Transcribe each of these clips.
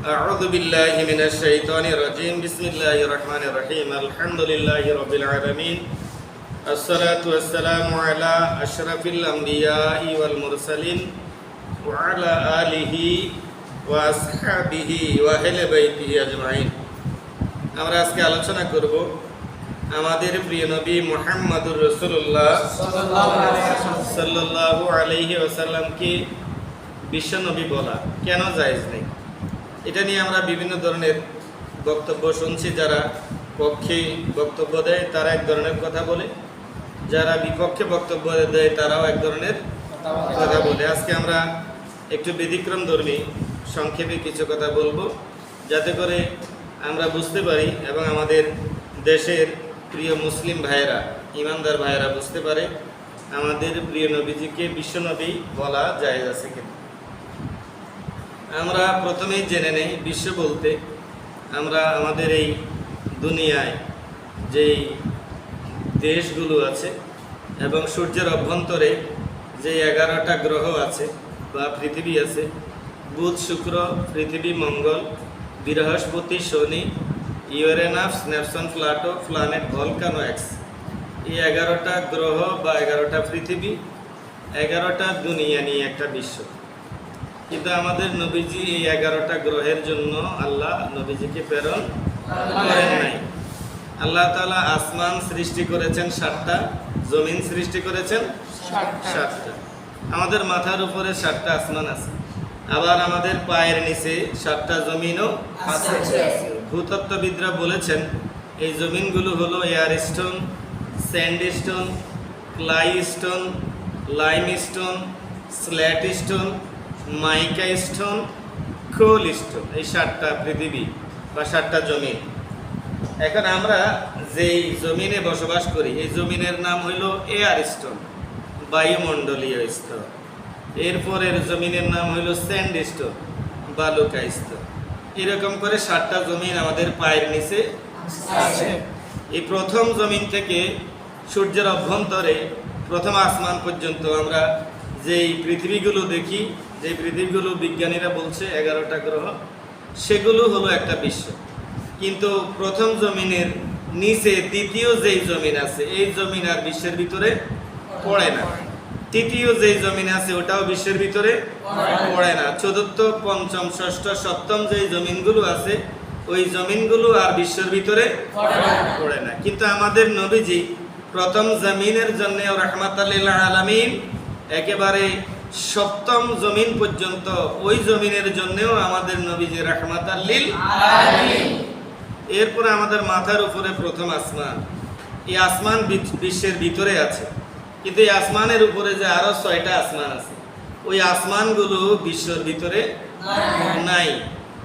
أعوذ بالله من الشيطان الرجيم بسم الله الرحمن الرحيم الحمد لله رب العالمين الصلاة والسلام على أشرف الأنبياء والمرسلين وعلى آله وأصحابه وأهل بيته أجمعين আমরা আজকে আলোচনা করব আমাদের প্রিয় নবী মুহাম্মদুর রাসূলুল্লাহ সাল্লাল্লাহু আলাইহি ওয়াসাল্লামকে বিশ্ব নবী বলা কেন জায়েজ নেই। এটা নিয়ে আমরা বিভিন্ন ধরনের বক্তব্য শুনছি। যারা পক্ষে বক্তব্য দেয় তারা এক ধরনের কথা বলে, যারা বিপক্ষে বক্তব্য দেয় তারাও এক ধরনের কথা বলে। আজকে আমরা একটু ব্যতিক্রমধর্মী সংক্ষেপে কিছু কথা বলবো, যাতে করে আমরা বুঝতে পারি এবং আমাদের দেশের প্রিয় মুসলিম ভাইয়েরা, ইমানদার ভাইয়েরা বুঝতে পারে আমাদের প্রিয় নবীজিকে বিশ্বনবী বলা জায়েজ আছে কিনা। আমরা প্রথমেই জেনে নেই, বিশ্ব বলতে আমরা আমাদের এই দুনিয়ায় যেই দেশগুলো আছে এবং সূর্যের অভ্যন্তরে যে 11টা গ্রহ আছে বা পৃথিবী আছে, বুধ, শুক্র, পৃথিবী, মঙ্গল, বৃহস্পতি, শনি, Uranus, Neptune, Pluto, planet, volcano, X, এই 11টা গ্রহ বা 11টা পৃথিবী, 11টা দুনিয়া নিয়ে একটা বিশ্ব। কিন্তু আমাদের নবীজি এই 11টা গ্রহের জন্য আল্লাহ নবীজিকে প্রেরণ করেন নাই। আল্লাহ তাআলা আসমান সৃষ্টি করেছেন 7টা, জমিন সৃষ্টি করেছেন 7টা। আমাদের মাথার উপরে 7টা আসমান আছে, আবার আমাদের পায়ের নিচে 7টা জমিনও আছে। ভূতত্ত্ববিদরা বলেছেন এই জমিনগুলো হলো এয়ারস্টোন, স্যান্ডস্টোন, ক্লাইস্টোন, লাইমস্টোন, স্ল্যাটস্টোন, মাইকা স্টোন, কোল স্টোন, এই 7টা পৃথিবী বা 7টা জমিন। এখন আমরা যেই জমিনে বসবাস করি এই জমিনের নাম হইল এয়ার স্টোন, বায়ুমণ্ডলীয় স্তর। এরপরের জমিনের নাম হইল স্যান্ড স্টোন, বালুকা স্তর। এরকম করে 7টা জমিন আমাদের পায়ের নিচে আছে। এই প্রথম জমিন থেকে সূর্যের অভ্যন্তরে প্রথম আসমান পর্যন্ত আমরা যেই পৃথিবীগুলো দেখি, যে পৃথিবীগুলো বিজ্ঞানীরা বলছে 11টা গ্রহ, সেগুলো হলো একটা বিশ্ব। কিন্তু প্রথম জমিনের নিচে দ্বিতীয় যেই জমিন আছে এই জমিন আর বিশ্বের ভিতরে পড়ে না। তৃতীয় যেই জমিন আছে ওটাও বিশ্বের ভিতরে পড়ে না। চতুর্থ, পঞ্চম, ষষ্ঠ, সপ্তম যেই জমিনগুলো আছে ওই জমিনগুলো আর বিশ্বের ভিতরে পড়ে না। কিন্তু আমাদের নবীজি প্রথম জমিনের জন্য রাহমাতাল লিল আলামিন, একেবারে সপ্তম জমিন পর্যন্ত ওই জমিনের জন্যও আমাদের নবীজি রাহমাতাল লিল আলামিন। এরপরে আমাদের মাথার উপরে প্রথম আসমান, এই আসমান বিশ্বের ভিতরে আছে। কিন্তু এই আসমানের উপরে যে আরো 6টা আসমান আছে ওই আসমানগুলো বিশ্বের ভিতরে নাই।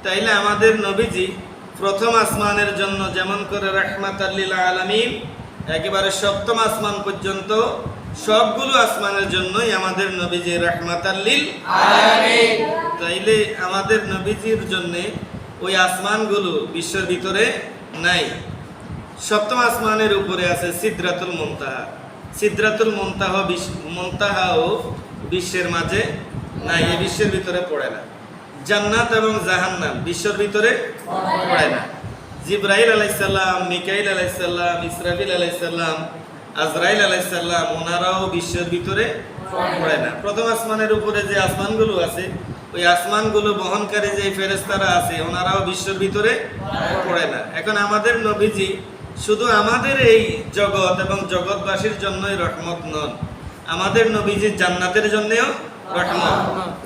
তাইলে আমাদের নবীজি প্রথম আসমানের জন্য যেমন করে রাহমাতাল লিল আলামিন, একেবারে সপ্তম আসমান পর্যন্ত সবগুলো আসমানের জন্যই আমাদের নবীজি রাহমাতাল লিল আলামিন। তাইলে আমাদের নবীজির জন্য ওই আসমানগুলো বিশ্বের ভিতরে নাই। সপ্তম আসমানের উপরে আছে সিদরাতুল মুনতাহা। সিদরাতুল মুনতাহাও বিশ্বের মাঝে নাই, এই বিশ্বের ভিতরে পড়ে না। জান্নাত এবং জাহান্নাম বিশ্বের ভিতরে পড়ে না। জিবরাইল আলাইহিস সালাম, মিকাইল আলাইহিস সালাম, ইসরাফিল আলাইহিস সালাম, আজরাইল আলাইহিস সালাম, ওনারাও বিশ্বের ভিতরে পড়ে না। প্রথম আসমানের উপরে যে আসমানগুলো আছে ওই আসমানগুলো বহনকারী যে ফেরেশতারা আছে ওনারাও বিশ্বের ভিতরে পড়ে না। এখন আমাদের নবীজি শুধু আমাদের এই জগৎ এবং জগৎবাসীর জন্যই রহমত নন, আমাদের নবীজি জান্নাতের জন্যও রহমত,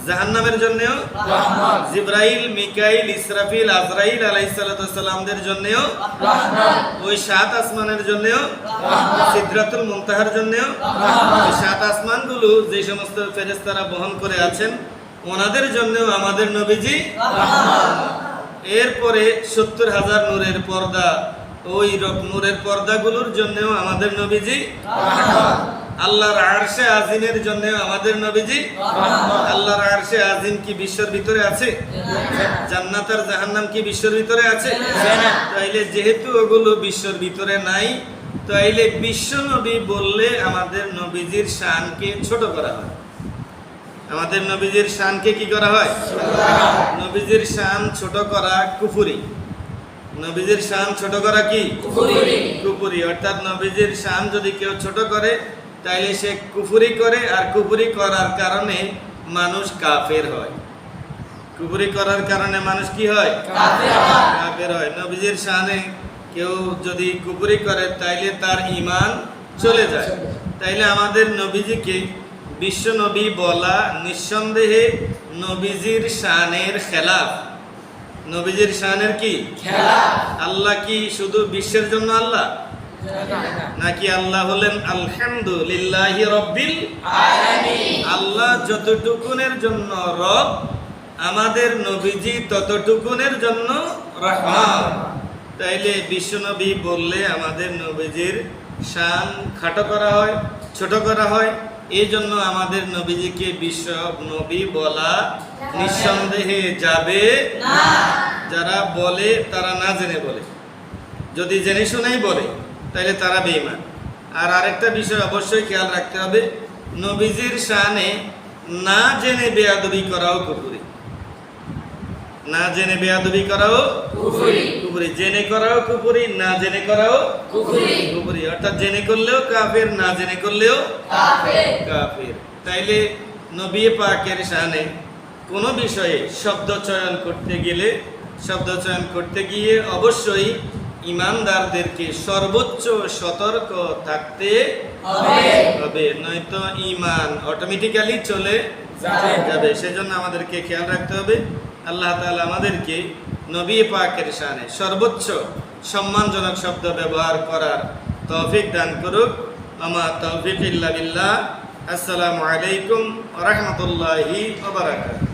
জাহান্নামের জন্যও রহমত, জিবরাইল, মিকাইল, ইসরাফিল, আজরাইল আলাইহিস সালামদের জন্যও রহমত, ওই 7 আসমানের জন্যও রহমত, সিদরাতুল মুনতাহার জন্যও রহমত। ওই 7 আসমানগুলো যে সমস্ত ফেরেশতারা বহন করে আছেন ওনাদের জন্যও আমাদের নবীজি রহমত। এরপরে 70,000 নূরের পর্দা, ওই নূরের পর্দাগুলোর জন্যও আমাদের নবীজি রহমত। আল্লাহর আরশে আজিমের জন্যও আমাদের নবীজি রহমত। আল্লাহর আরশে আজিম কি বিশ্বের ভিতরে আছে? জান্নাত আর জাহান্নাম কি বিশ্বের ভিতরে আছে? তাইলে যেহেতু ওগুলো বিশ্বের ভিতরে নাই, তাইলে বিশ্ব নবী বললে আমাদের নবীজির শানকে ছোট করা হয়। আমাদের নবীজির শানকে কি করা হয়? নবীজির শান ছোট করা কুফরি। নবীজির শান ছোট করা কি? কুফরি। অর্থাৎ নবীজির শান যদি কেউ ছোট করে তাইলে সে কুফরি করে, আর কুফরি করার কারণে মানুষ কাফের হয়। কুফরি করার কারণে মানুষ কি হয়? কাফের হয়। নবীজির শানে কেউ যদি কুফরি করে তাইলে তার ঈমান চলে যায়। তাইলে আমাদের নবীজিকে বিশ্ব নবী বলা নিঃসন্দেহে নবীজির শানের খেলাফ। নবীজির শানের কি খেলাফ? আল্লাহ কি শুধু বিশ্বের জন্য আল্লাহ, নাকি আল্লাহ হলেন আলহামদুলিল্লাহি রাব্বিল আলামিন? আল্লাহ যতটুকুনের জন্য রব, আমাদের নবীজি ততটুকুনের জন্য রহমান। তাইলে বিশ্বনবী বললে আমাদের নবীজির শান খাটো করা হয়, ছোট করা হয়। এই জন্য আমাদের নবীজিকে বিশ্ব নবী বলা নিঃসন্দেহে যাবে না। যারা বলে তারা না জেনে বলে, যদি জেনে শুনেই বলে তাহলে তারা বেঈমান। আর আরেকটা বিষয় অবশ্যই খেয়াল রাখতে হবে, নবীজির শানে না জেনে বেয়াদবি করাও কুফরি। না জেনে বেয়াদবি করাও কুফরি, জেনে করাও কুফরি, না জেনে করাও কুফরি। অর্থাৎ জেনে করলেও কাফের, না জেনে করলেও কাফের। তাইলে নবী পাকের শানে কোনো বিষয়ে শব্দ চয়ন করতে গিয়ে অবশ্যই ঈমানদারদেরকে সর্বোচ্চ সতর্ক থাকতে হবে, নয়তো ঈমান অটোমেটিক্যালি চলে যাবে। সেজন্য আমাদেরকে খেয়াল রাখতে হবে। আল্লাহ তাআলা আমাদেরকে নবী পাকের শানে সর্বোচ্চ সম্মানজনক শব্দ ব্যবহার করার তৌফিক দান করুক। আমা তৌফিক ইল্লা বিল্লাহ। আসসালামু আলাইকুম ওয়া রাহমাতুল্লাহি ওয়া বারাকাতুহু।